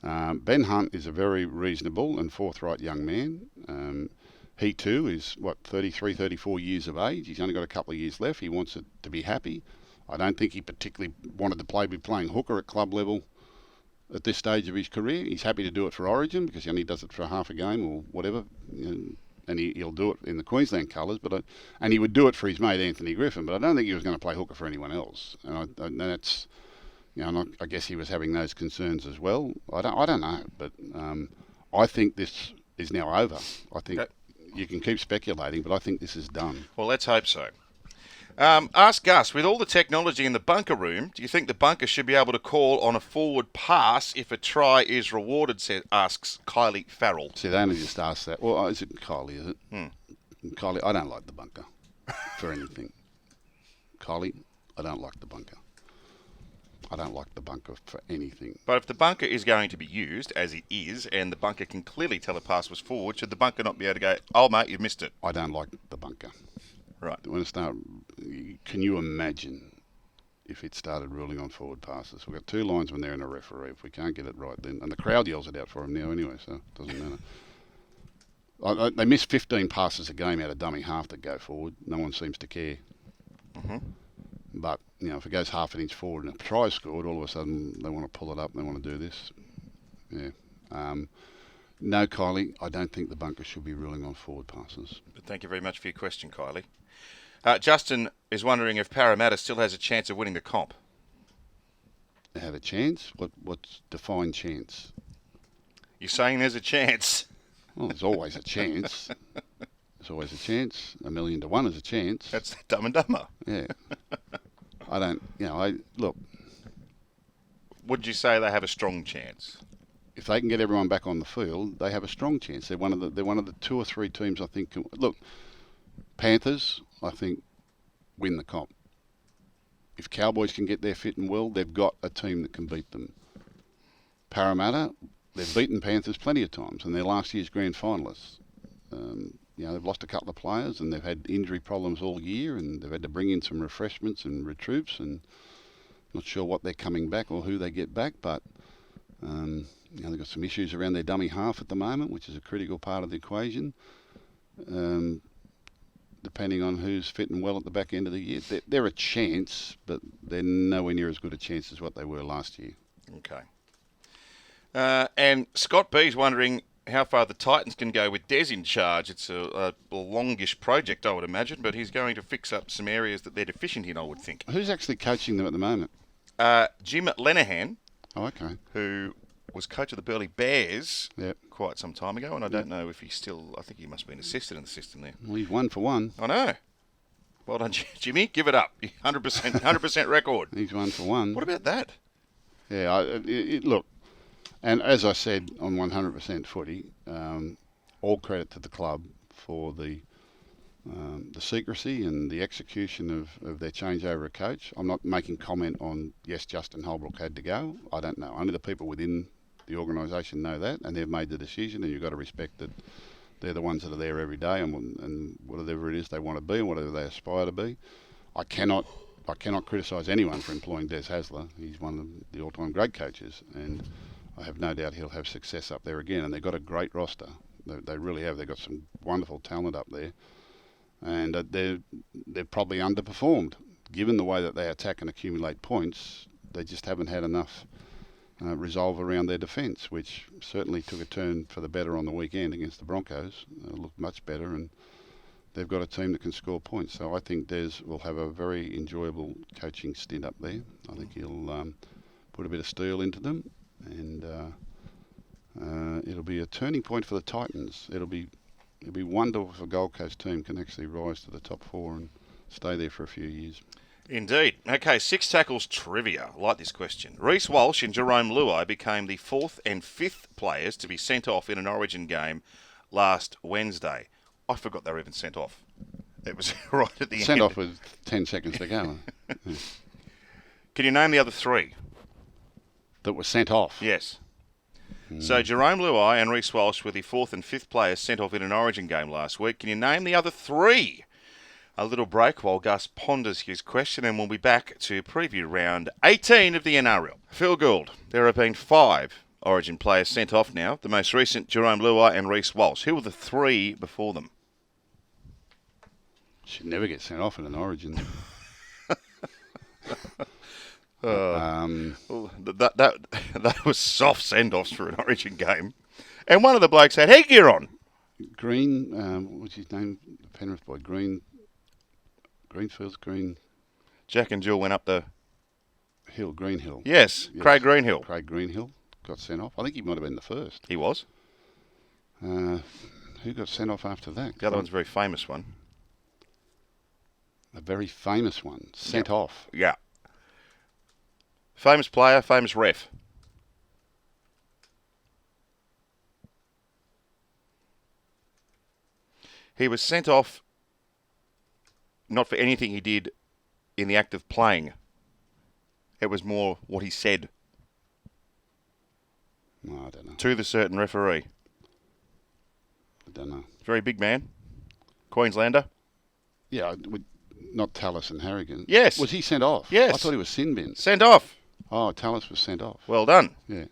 Ben Hunt is a very reasonable and forthright young man. He too is, 33, 34 years of age. He's only got a couple of years left. He wants it to be happy. I don't think he particularly wanted to be playing hooker at club level at this stage of his career. He's happy to do it for Origin because he only does it for half a game or whatever. And he'll do it in the Queensland colours, and he would do it for his mate Anthony Griffin. But I don't think he was going to play hooker for anyone else. And that's, I guess he was having those concerns as well. I don't know, but I think this is now over. I think you can keep speculating, but I think this is done. Well, let's hope so. Ask Gus, with all the technology in the bunker room, do you think the bunker should be able to call on a forward pass if a try is rewarded, asks Kylie Farrell. See, they only just asked that. Well, is it Kylie, is it? Kylie, I don't like the bunker for anything. Kylie, I don't like the bunker. I don't like the bunker for anything. But if the bunker is going to be used, as it is, and the bunker can clearly tell a pass was forward, should the bunker not be able to go, oh, mate, you've missed it? I don't like the bunker. Right. Can you imagine if it started ruling on forward passes? We've got two linesmen there and a referee. If we can't get it right, then... And the crowd yells it out for him now anyway, so it doesn't matter. They miss 15 passes a game out of dummy half that go forward. No one seems to care. Mm-hmm. But, if it goes half an inch forward and a try scored, all of a sudden they want to pull it up and they want to do this. Yeah. No, Kylie, I don't think the bunker should be ruling on forward passes. But thank you very much for your question, Kylie. Justin is wondering if Parramatta still has a chance of winning the comp. They have a chance? What's defined chance? You're saying there's a chance? Well, there's always a chance. There's always a chance. 1,000,000 to 1 is a chance. That's Dumb and Dumber. Yeah. Look. Would you say they have a strong chance? If they can get everyone back on the field, they have a strong chance. They're one of the two or three teams I think. Look, Panthers, I think, win the comp. If Cowboys can get there fit and well, they've got a team that can beat them. Parramatta, they've beaten Panthers plenty of times, and they're last year's grand finalists. They've lost a couple of players, and they've had injury problems all year, and they've had to bring in some refreshments and retroops, and not sure what they're coming back or who they get back, but they've got some issues around their dummy half at the moment, which is a critical part of the equation. Depending on who's fitting well at the back end of the year. They're a chance, but they're nowhere near as good a chance as what they were last year. Okay. And Scott B's wondering how far the Titans can go with Des in charge. It's a longish project, I would imagine, but he's going to fix up some areas that they're deficient in, I would think. Who's actually coaching them at the moment? Jim Lenahan. Oh, okay. Who was coach of the Burleigh Bears yep. quite some time ago, and I don't know if he's still... I think he must be an assistant in the system there. Well, he's 1 for 1. I know. Well done, Jimmy. Give it up. 100% record. He's 1 for 1. What about that? Yeah, look, and as I said on 100% footy, all credit to the club for the secrecy and the execution of their changeover of coach. I'm not making comment on, yes, Justin Holbrook had to go. I don't know. Only the people within the organisation know that, and they've made the decision, and you've got to respect that they're the ones that are there every day and whatever it is they want to be and whatever they aspire to be. I cannot criticise anyone for employing Des Hasler. He's one of the all-time great coaches, and I have no doubt he'll have success up there again. And they've got a great roster. They really have. They've got some wonderful talent up there. And they've probably underperformed. Given the way that they attack and accumulate points, they just haven't had enough resolve around their defence, which certainly took a turn for the better on the weekend against the Broncos. Looked much better, and they've got a team that can score points. So I think Des will have a very enjoyable coaching stint up there. I think he'll put a bit of steel into them, and it'll be a turning point for the Titans. It'll be wonderful if a Gold Coast team can actually rise to the top 4 and stay there for a few years. Indeed. Okay, 6 tackles trivia. I like this question. Reece Walsh and Jerome Luai became the 4th and 5th players to be sent off in an Origin game last Wednesday. I forgot they were even sent off. It was right at the end. Sent off with 10 seconds to go. Yeah. Can you name the other 3? That were sent off? Yes. So Jerome Luai and Reece Walsh were the 4th and 5th players sent off in an Origin game last week. Can you name the other 3? A little break while Gus ponders his question, and we'll be back to preview round 18 of the NRL. Phil Gould, there have been 5 Origin players sent off now. The most recent, Jerome Luai and Reece Walsh. Who were the 3 before them? Should never get sent off in an Origin. That was soft send-offs for an Origin game. And one of the blokes had headgear on. Green, what's his name? The Penrith boy. Greenfields. Jack and Jill went up the... Greenhill. Yes, Craig Greenhill. Craig Greenhill got sent off. I think he might have been the first. He was. Who got sent off after that? The other one's a very famous one. A very famous one. Sent off. Yeah. Famous player, famous ref. He was sent off not for anything he did in the act of playing. It was more what he said. No, I don't know. To the certain referee. I don't know. Very big man. Queenslander. Yeah, not Tallis and Harrigan. Yes. Was he sent off? Yes. I thought he was sin bin. Sent off. Oh, Tallis was sent off. Well done. Yeah.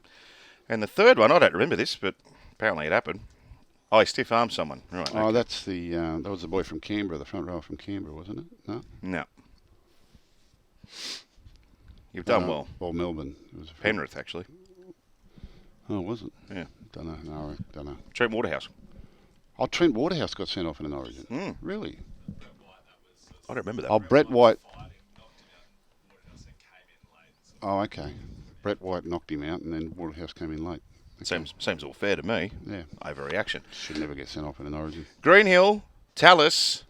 And the third one, I don't remember this, but apparently it happened. Oh, he stiff-armed someone. Right. Oh, that's the that was the boy from Canberra, the front row from Canberra, wasn't it? No? No. You've done well. Or Melbourne. It was Penrith, actually. Oh, was it? Yeah. Don't know. No, I don't know. Trent Waterhouse. Oh, Trent Waterhouse got sent off in an Origin. Really? I don't remember that. Oh, Brett White. Oh, okay. Brett White knocked him out, and then Waterhouse came in late. Okay. Seems all fair to me. Yeah. Overreaction. Should never get sent off in an Origin. Greenhill, Tallis,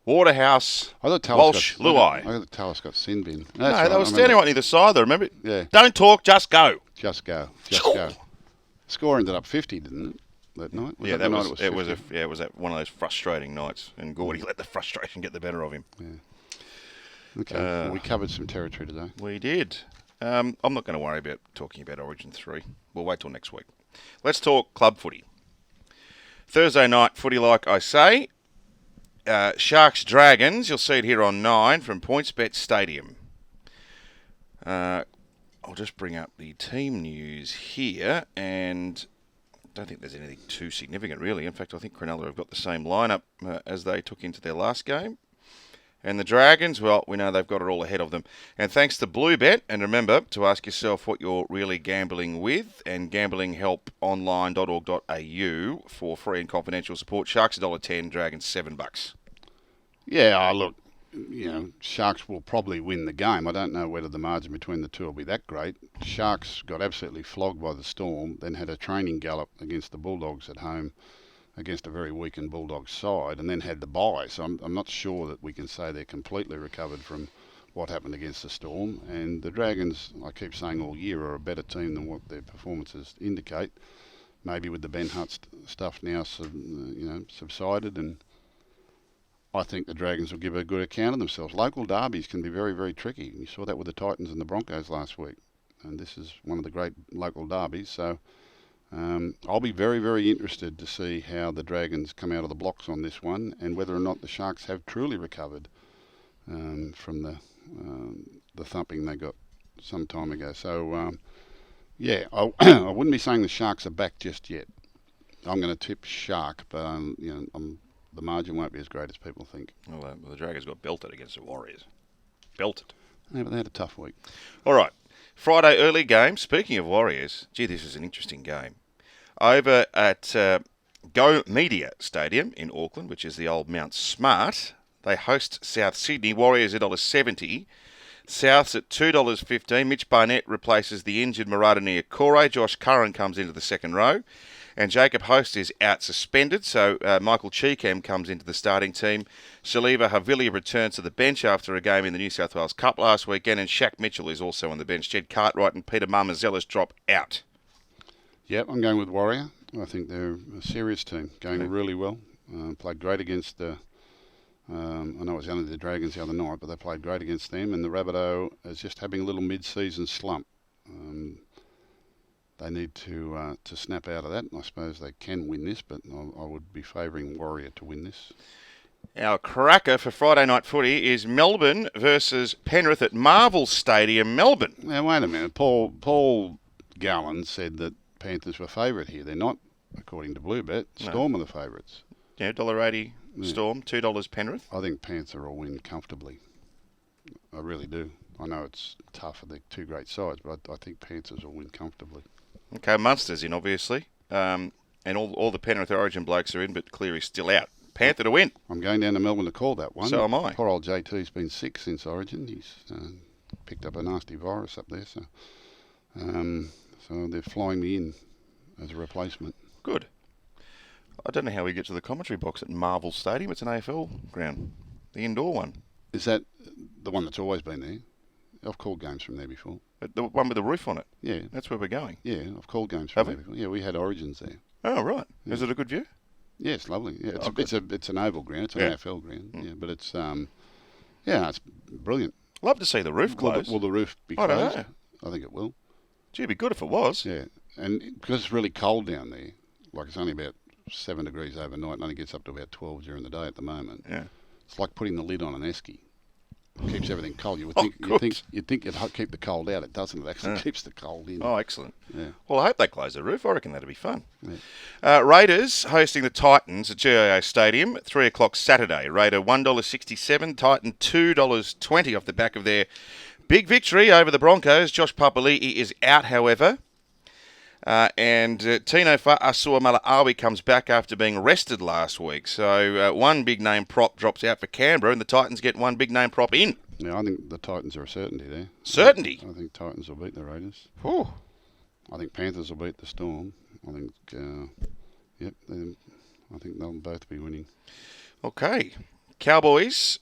Waterhouse, I thought Tallis Walsh, Luai. I thought Tallis got sin bin. No, they were standing right near the side though, remember? Yeah. Don't talk, just go. Just go. Just go. Score ended up 50, didn't it, that night? It was one of those frustrating nights, and Gordy let the frustration get the better of him. Yeah. Okay, well, we covered some territory today. We did. I'm not going to worry about talking about Origin 3. We'll wait till next week. Let's talk club footy. Thursday night footy, like I say. Sharks Dragons, you'll see it here on 9 from PointsBet Stadium. I'll just bring up the team news here, and I don't think there's anything too significant, really. In fact, I think Cronulla have got the same lineup as they took into their last game. And the Dragons, well, we know they've got it all ahead of them. And thanks to Bluebet, and remember to ask yourself what you're really gambling with, and gamblinghelponline.org.au for free and confidential support. Sharks $1.10, Dragons $7. Yeah, look, Sharks will probably win the game. I don't know whether the margin between the two will be that great. Sharks got absolutely flogged by the Storm, then had a training gallop against the Bulldogs at home against a very weakened Bulldogs side, and then had the bye. So I'm not sure that we can say they're completely recovered from what happened against the Storm. And the Dragons, I keep saying all year, are a better team than what their performances indicate. Maybe with the Ben Hutt stuff now, subsided, and I think the Dragons will give a good account of themselves. Local derbies can be very, very tricky. You saw that with the Titans and the Broncos last week, and this is one of the great local derbies. So I'll be very, very interested to see how the Dragons come out of the blocks on this one, and whether or not the Sharks have truly recovered from the thumping they got some time ago. So I wouldn't be saying the Sharks are back just yet. I'm going to tip Shark, but the margin won't be as great as people think. Well, the Dragons got belted against the Warriors. Belted. Yeah, but they had a tough week. All right. Friday early game. Speaking of Warriors, gee, this is an interesting game. Over at Go Media Stadium in Auckland, which is the old Mount Smart, they host South Sydney. Warriors $1.70. South's at $2.15. Mitch Barnett replaces the injured Murata Niokore. Josh Curran comes into the second row. And Jacob Host is out suspended, so Michael Cheekham comes into the starting team. Saliva Havili returns to the bench after a game in the New South Wales Cup last weekend, and Shaq Mitchell is also on the bench. Jed Cartwright and Peter Marmazelis drop out. Yep, I'm going with Warrior. I think they're a serious team, going really well. Played great against the... I know it was only the Dragons the other night, but they played great against them, and the Rabbitoh is just having a little mid-season slump. They need to snap out of that, and I suppose they can win this, but I would be favouring Warrior to win this. Our cracker for Friday night footy is Melbourne versus Penrith at Marvel Stadium, Melbourne. Now, wait a minute. Paul Gallen said that Panthers were favourite here. They're not, according to Bluebet. Storm are the favourites. Yeah, $1.80 Storm, $2 Penrith. I think Panther will win comfortably. I really do. I know it's tough for the two great sides, but I think Panthers will win comfortably. Okay, Munster's in, obviously. And all the Penrith Origin blokes are in, but Cleary's still out. Panther to win. I'm going down to Melbourne to call that one. So am I. Poor old JT's been sick since Origin. He's picked up a nasty virus up there. So they're flying me in as a replacement. Good. I don't know how we get to the commentary box at Marvel Stadium. It's an AFL ground. The indoor one. Is that the one that's always been there? I've called games from there before. The one with the roof on it? Yeah. That's where we're going. Yeah, I've called games from there before. Yeah, we had Origins there. Oh, right. Yeah. Is it a good view? Yeah, it's lovely. Yeah, it's an oval ground. It's an AFL ground. Yeah, but it's it's brilliant. Love to see the roof closed. Will the roof be closed? I don't know. I think it will. Gee, it'd be good if it was. Yeah, and because it's really cold down there, like it's only about 7 degrees overnight and only gets up to about 12 during the day at the moment. Yeah. It's like putting the lid on an esky. It keeps everything cold. You'd think it'd keep the cold out. It doesn't. It actually keeps the cold in. Oh, excellent. Yeah. Well, I hope they close the roof. I reckon that'd be fun. Yeah. Raiders hosting the Titans at GIO Stadium at 3 o'clock Saturday. Raider $1.67, Titan $2.20 off the back of their big victory over the Broncos. Josh Papali'i is out, however. And Tino Fa'asuamaleaui comes back after being rested last week. So one big name prop drops out for Canberra, and the Titans get one big name prop in. Yeah, I think the Titans are a certainty there. Certainty? I think Titans will beat the Raiders. Whew. I think Panthers will beat the Storm. I think, I think they'll both be winning. Okay. Cowboys,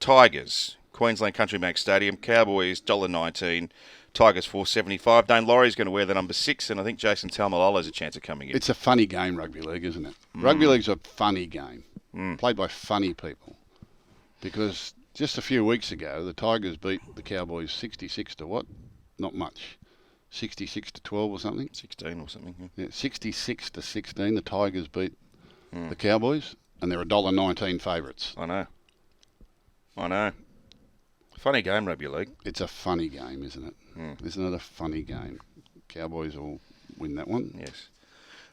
Tigers, Queensland Country Bank Stadium. Cowboys $1.19. Tigers $4.75. Dane Laurie's going to wear the number 6, and I think Jason Taumalolo has a chance of coming in. It's a funny game, rugby league, isn't it? Rugby league's a funny game, played by funny people. Because just a few weeks ago, the Tigers beat the Cowboys 66 to what? Not much. 66 to 12 or something? 16 or something. Yeah, 66 to 16. The Tigers beat the Cowboys, and they're $1.19 favourites. I know. Funny game, rugby league. It's a funny game, isn't it? Isn't it a funny game? Cowboys will win that one. Yes.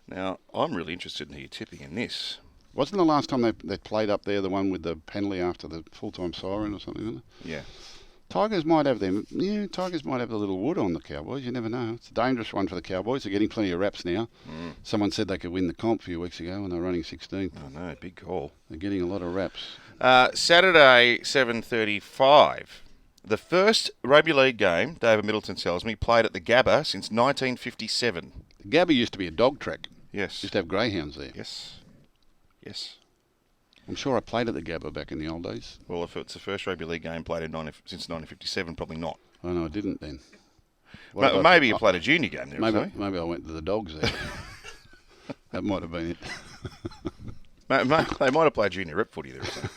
Now, I'm really interested in who you're tipping in this. Wasn't the last time they played up there the one with the penalty after the full-time siren or something, wasn't it? Yeah. Tigers might have them. Yeah, Tigers might have a little wood on the Cowboys. You never know. It's a dangerous one for the Cowboys. They're getting plenty of reps now. Someone said they could win the comp a few weeks ago when they were running 16th. I know, big call. They're getting a lot of reps. Saturday, 7:35. The first rugby league game, David Middleton tells me, played at the Gabba since 1957. The Gabba used to be a dog track. Yes. Used to have greyhounds there. Yes. Yes. I'm sure I played at the Gabba back in the old days. Well, if it's the first rugby league game played since 1957, probably not. Oh, no, I didn't then. Maybe you played a junior game there. Maybe I went to the Dogs there. That might have been it. They might have played junior rep footy there or something.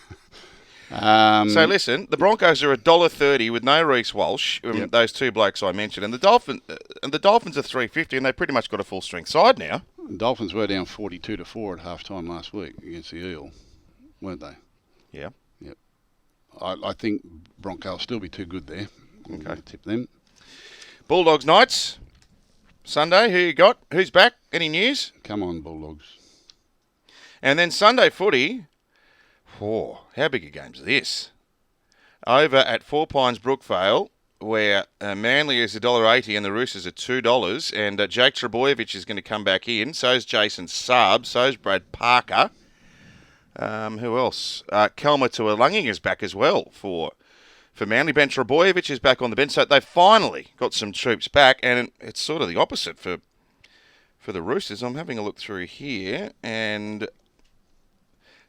So listen, the Broncos are $1.30 with no Reece Walsh, Yep. those two blokes I mentioned, and the Dolphins are $3.50, and they pretty much got a full strength side now. Dolphins were down 42-4 at half-time last week against the Eel, weren't they? Yeah. Yep. I think Broncos will still be too good there. I'm going to tip them. Bulldogs Knights, Sunday, who you got? Who's back? Any news? Come on, Bulldogs. And then Sunday footy, how big a game's this? Over at Four Pines Brookvale, where Manly is $1.80 and the Roosters are $2, and Jake Trebojevic is going to come back in. So's Jason Saab, so's Brad Parker. Who else? Kelma Tuilagi is back as well for Manly. Ben Trebojevic is back on the bench, so they've finally got some troops back, and it's sort of the opposite for the Roosters. I'm having a look through here, and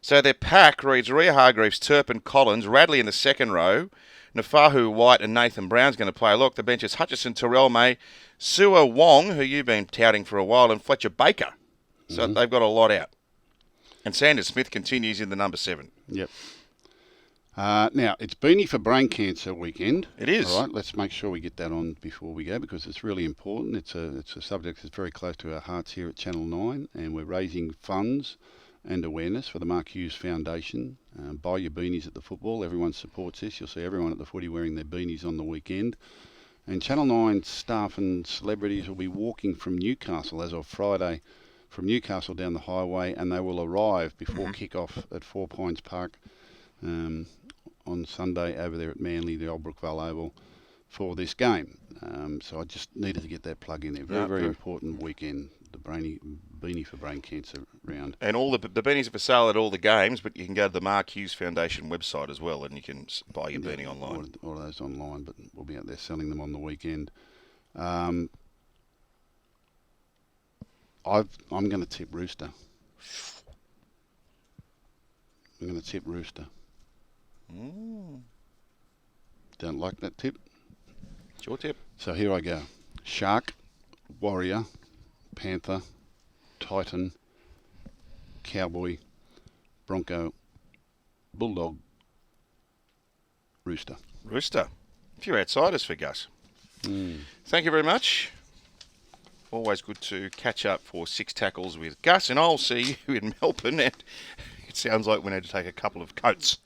so their pack reads Rhea Hargreaves, Turpin, Collins, Radley in the second row, Nafahu, White and Nathan Brown's going to play a lock. The bench is Hutchison, Terrell May, Sua Wong, who you've been touting for a while, and Fletcher Baker. So they've got a lot out. And Sanders Smith continues in the number 7. Yep. Now, it's Beanie for Brain Cancer weekend. It is. All right, let's make sure we get that on before we go because it's really important. It's a subject that's very close to our hearts here at Channel 9, and we're raising funds and awareness for the Mark Hughes Foundation. Buy your beanies at the football. Everyone supports this. You'll see everyone at the footy wearing their beanies on the weekend. And Channel 9 staff and celebrities will be walking from Newcastle as of Friday, from Newcastle down the highway, and they will arrive before kick-off at Four Pines Park on Sunday over there at Manly, the old Brookvale Oval, for this game. So I just needed to get that plug in there. Very important weekend, the Beanie for Brain Cancer round. And all the beanies are for sale at all the games, but you can go to the Mark Hughes Foundation website as well, and you can buy your beanie online. All of those online, but we'll be out there selling them on the weekend. I'm going to tip Rooster. Don't like that tip? It's your tip. So here I go. Shark, Warrior, Panther, Titan, Cowboy, Bronco, Bulldog, Rooster. Rooster. A few outsiders for Gus. Thank you very much. Always good to catch up for 6 tackles with Gus, and I'll see you in Melbourne. And it sounds like we need to take a couple of coats.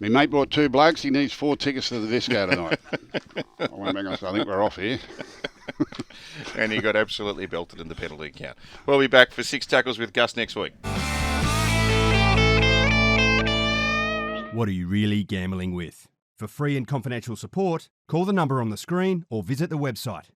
My mate brought 2 blokes. He needs 4 tickets to the disco tonight. I went back and said, I think we're off here. And he got absolutely belted in the penalty count. We'll be back for 6 tackles with Gus next week. What are you really gambling with? For free and confidential support, call the number on the screen or visit the website